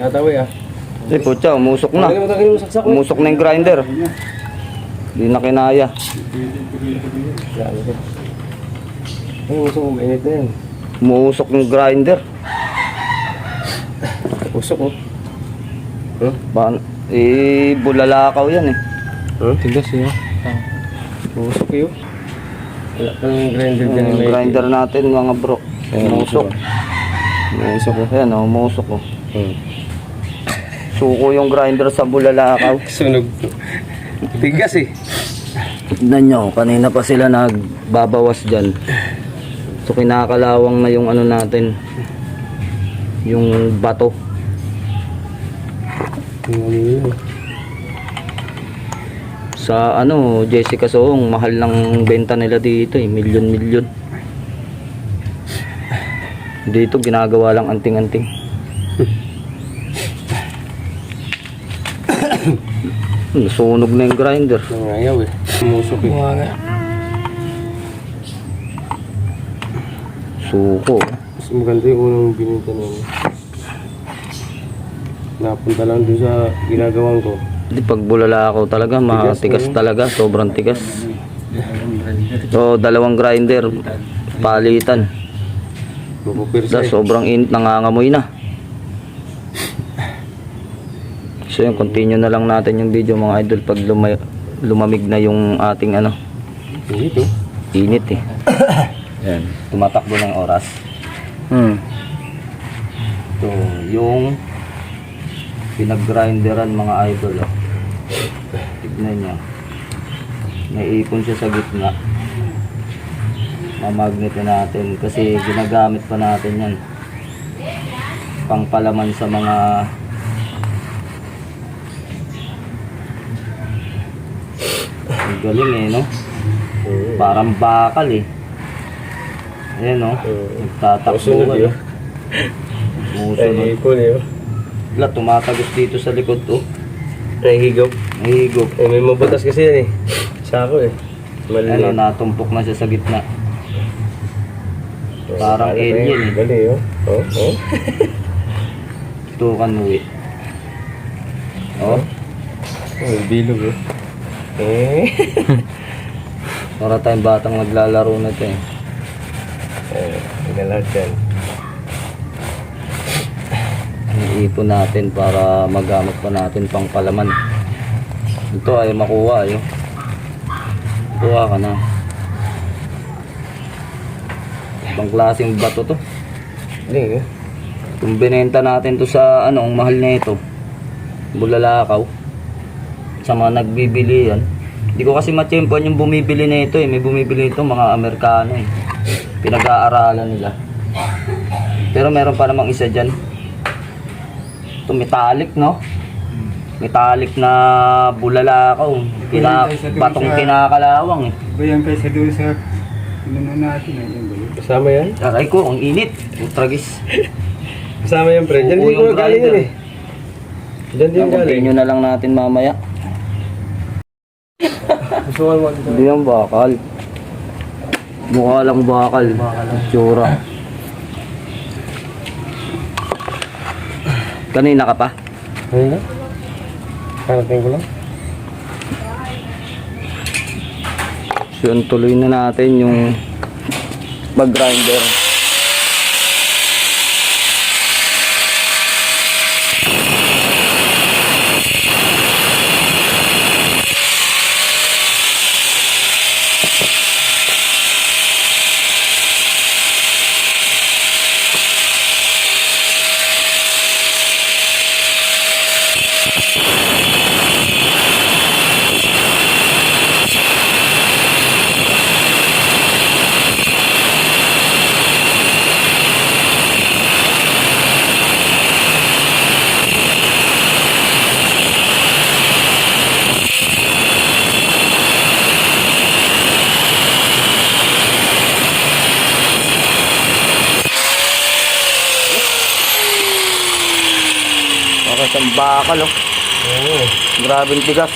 Tatawi ah. Putya, umusok na. Umusok na yung grinder. Hindi na kinaya. Umusok mo, mainit na yan. Umusok yung grinder. Usok oh. Bulalakaw yan eh. Tigas yun. Usok yun. Wala pang grinder dyan. Yung grinder natin mga bro. Umusok. Umusok oh. Ayan o, umusok o. Suko yung grinder sa bulalakaw. Sunog. Tigas eh. Tignan nyo, kanina pa sila nagbabawas dyan. So kinakalawang na yung ano natin. Yung bato. Sa ano, Jessica Soong, mahal ng benta nila dito eh, milyon-milyon. Dito ginagawa lang anting-anting. Sunog na yung grinder. Nangayaw eh. Umusok eh. Suko. Mas maganda yung unang bininta namin. Napunta lang doon sa ginagawan ko. Hindi, pag bulalakaw talaga, matigas talaga, sobrang tigas. So, dalawang grinder, palitan. Mapupirsa eh. Sobrang init, nangangamoy na. So yun, continue na lang natin yung video mga idol pag lumamig na yung ating ano. Init oh. Init eh. Yan, tumatakbo ng oras. So, yung pinag-grinderan mga idol oh. Tignan nyo. Naiipon siya sa gitna. Mamagnetin natin kasi ginagamit pa natin yan pangpalaman sa mga ang galing eh no. Parang bakal eh. Ayan no. Nagtatakbo eh. Nahihigop eh oh. Wala, tumatagos dito sa likod oh. Nahihigop. Nahihigop. Eh may mabutas kasi yan eh. Sako eh. Ano, natumpok na siya sa gitna. Parang alien eh. Gali oh. Oh, oh. Tukan mo eh. Oh. Oh, bilog eh. Para tayong batang naglalaro na ito eh. Lahat yan. Iipon natin para magamit pa natin pang palaman. Ito ay makuha eh. Kuha ka na. Ibang klaseng bato to. Hindi eh. Kung binenta natin to sa anong mahal na ito, bulalakaw, sa mga nagbibili yan. Hindi ko kasi matsyempoan yung bumibili na ito eh. May bumibili ito mga Amerikano eh. Pinag-aaralan nila. Pero meron pa namang isa dyan. Ito metallic no? Metallic na bulalakaw. Batong kinakalawang eh. Ba yan kaysa doon sa ano natin ayun ba yun? Kasama yan? Aray ko, ang init. Utragis. Kasama yan pre. Diyan Suko din ko yung galing grinder yan eh. Diyan din galing. Continue na lang natin mamaya. Gusto ko naman ito. Hindi yung bakal. Mukha lang bakal. Tsura. Kanina ka pa? Ayun na. Karating ko lang. So yun, tuloy na natin yung mag-grinder. Isang bakal oh. Oo. Grabe ang tigas.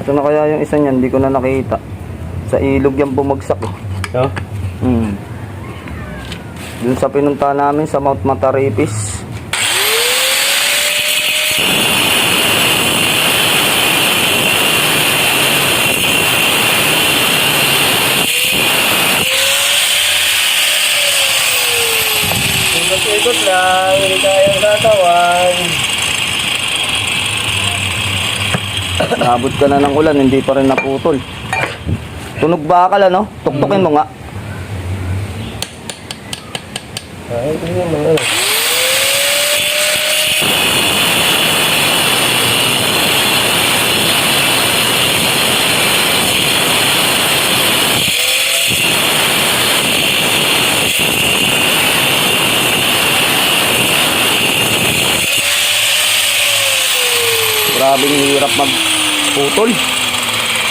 Ito na kaya yung isa niyan, hindi ko na nakita. Sa ilog yan bumagsak eh. No? Dun sa pinunta namin sa Mount Mataripis. Ikot lang, hindi kayang tatawan. Nabot ka na ng ulan, hindi pa rin naputol. Tunog bakal ano? Tuktukin mo nga. Ay, ito naman ano. Grabing hirap magputol.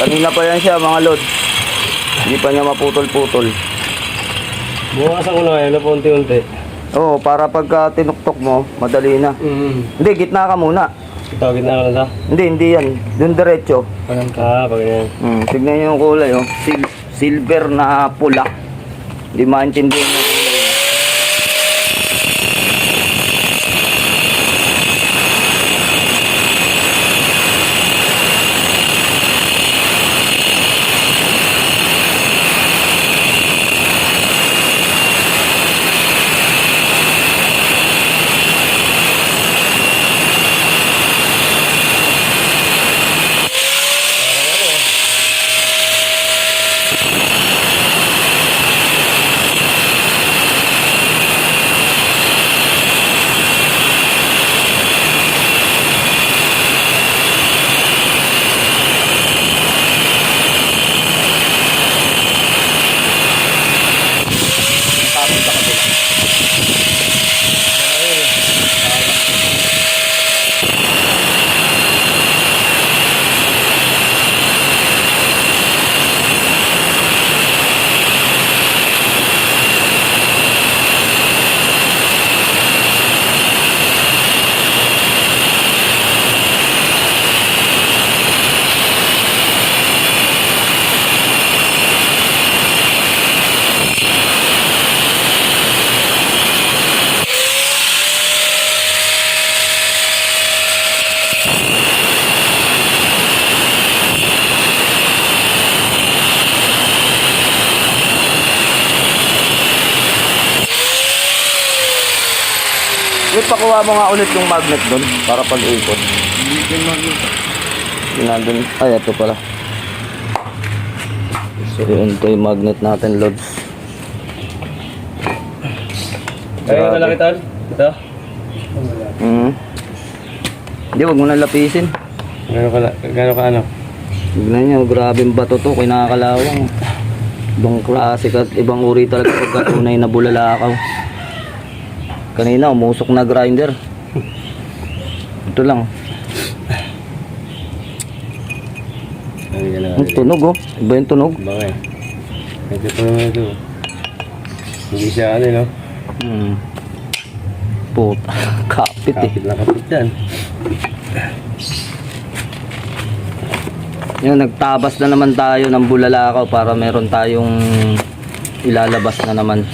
Kanina pa yan siya mga lod. Hindi pa niya maputol-putol. Bukasan ko na ngayon na paunti-unti. Oo, para pagka tinuktok mo, madali na. Hindi, gitna ka muna. Tawagin na ako na sa. Hindi yan. Doon diretso. Pag ganyan. Tignan niyo yung kulay, oh. Silver na pula. Hindi maintindihan yung kulay. Wait, pakuha mo nga ulit yung magnet doon para pag-ikot. Nandun. Ay, ito pala. So, yun ito yung magnet natin, lods. Ay, ito lang ito. Ito. Hindi, wag mo na lapisin. Gano'n ka ano? Tignan nyo, grabing bato to, kinakalawang. Ibang klase at ibang uri talaga pagka tunay na bulalakaw. Kanina, umusok na grinder. Ito lang. Ang tunog, oh. Iba yung tunog. Bakit? Ito pa naman ito. Hindi siya ano, no? Puta, kapit eh. Kapit na kapit yan. Yun, nagtabas na naman tayo ng bulalakaw para meron tayong ilalabas na naman.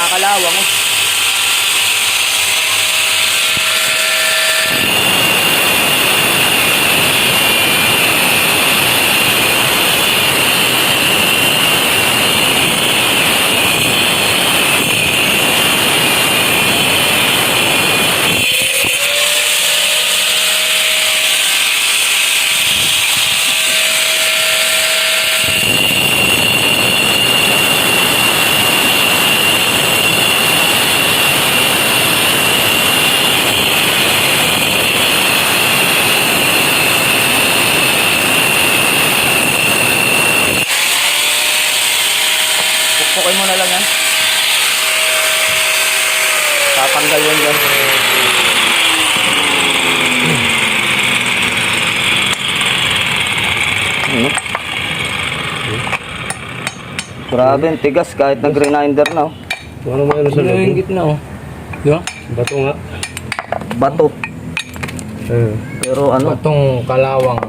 kinakalawang. Oh. Pukpukin mo na lang yan. Tatanggal yan dyan. Ano? Grabe, ang tigas kahit nag-grinder na. Oh. Ano mo ano sa loob? Yung gitna oh. Di ba? Bato nga. Bato. Pero ano, Batong kalawang.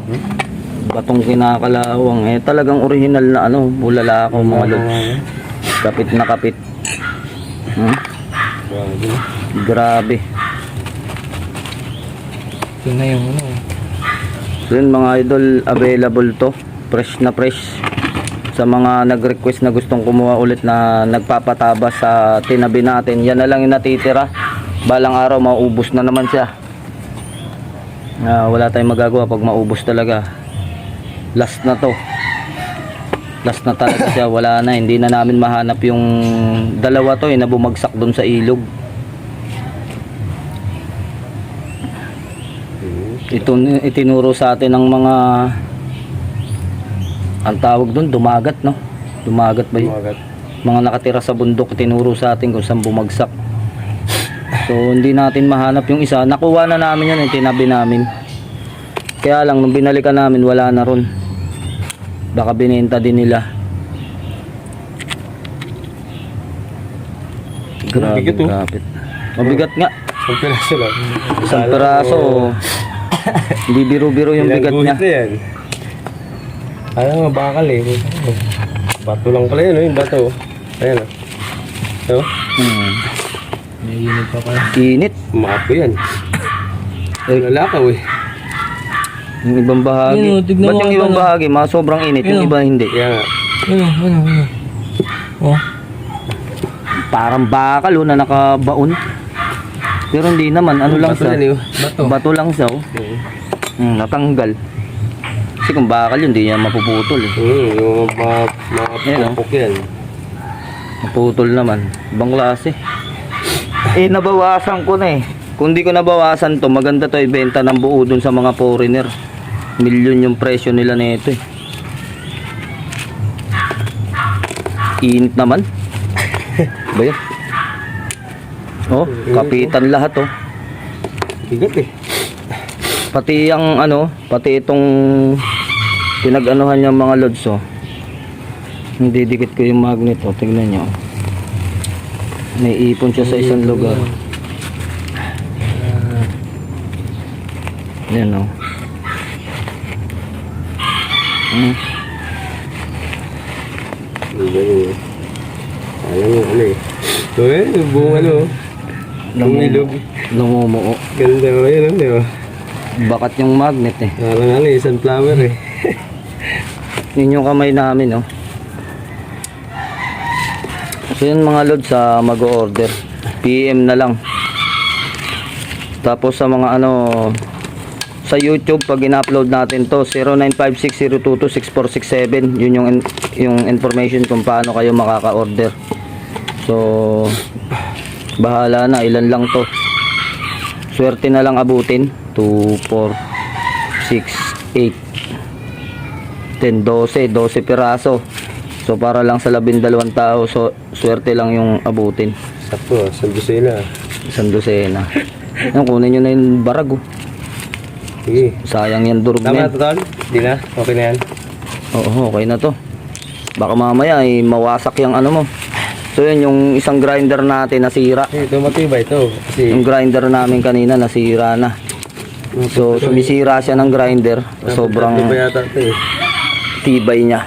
batong kinakalawang. Eh, talagang original na ano, bulalakaw mga lods. Kapit na kapit. Hmm? Grabe. Yun na yung ano. So yun mga idol, available to. Fresh na fresh. Sa mga nag-request na gustong kumuha ulit na nagpapataba sa tinabi natin, yan na lang yung natitira. Balang araw maubos na naman siya. Wala tayong magagawa pag maubos talaga. Last na to. Last na talaga siya. Wala na, hindi na namin mahanap yung dalawa to na bumagsak dun sa ilog. Ito itinuro sa atin ng mga, ang tawag doon, dumagat, no? Dumagat ba yun? Dumagat. Mga nakatira sa bundok, tinuro sa atin kung saan bumagsak. So hindi natin mahanap yung isa. Nakuha na namin yun, tinabi namin. Kaya lang nung binalikan namin, wala na ron. Baka binenta din nila. Grabe, Mabigat, oh. kapit. Mabigat nga. Isang piraso lang. Isang peraso. Hindi biro-biro yung bigat niya. Na yan. Ayaw nga bakal eh. Bato lang pala yun, oh, yung bato. Ayan oh. May init pa pala. Init. Maapo yan. Lalakaw eh. Yung ibang bahagi. Yun, tignan Ba't mo yung ka ibang pala. bahagi? Sobrang init. Yung Yun. iba hindi. Kaya nga. Ano. Oh. Parang bakal na nakabaon. Pero hindi naman. Ano lang Bato siya. yan eh. Bato. Bato lang siya. Oh. Natanggal. Kasi kung bakal yun, hindi niya mapuputol eh. Yung Ayan, oh. pupok yan. Maputol naman. Ibang klase. Nabawasan ko na eh. Kung di ko nabawasan to, maganda to ibenta ng buo dun sa mga foreigner. Milyon yung presyo nila nito eh. Init naman. Ba yun? Oh, kapitan lahat oh. Bigat eh. Pati yung ano, pati itong pinag-anuhan niyang mga lods oh. Hindi dikit ko yung magnet oh, tingnan niyo. May ipon siya sa isang lugar. Yan oh. Alam mo ano eh. So yung buong ano. Lumilog. Lumumuo. Ganda mo yun, di ba? Bakat yung magnet eh. Parang ano eh, sunflower eh. Yun yung kamay namin oh. So yun mga lods sa mag-order. PM na lang. Tapos sa mga ano sa YouTube pag in-upload natin to 0956-022-6467 yun yung information kung paano kayo makaka-order. So bahala na ilan lang to. Swerte na lang abutin. 2, 4, 6, 8 10, 12 piraso. So para lang sa 12 tao. So swerte lang yung abutin. Sakto, sandusena. Isang dosena. Yan, kunin nyo na yung barag oh. Sige. Sayang yan durog Tama na na yan. total? Di na? Okay na yan? Oo, okay na to. Baka mamaya ay mawasak yung ano mo. So yun yung isang grinder natin nasira. Ito matibay ito. Kasi Yung grinder namin kanina nasira na. So sumisira siya ng grinder. Sobrang tatlo pa yata ito eh. tibay niya.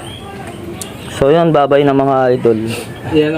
So yun, babay na mga idol. Yan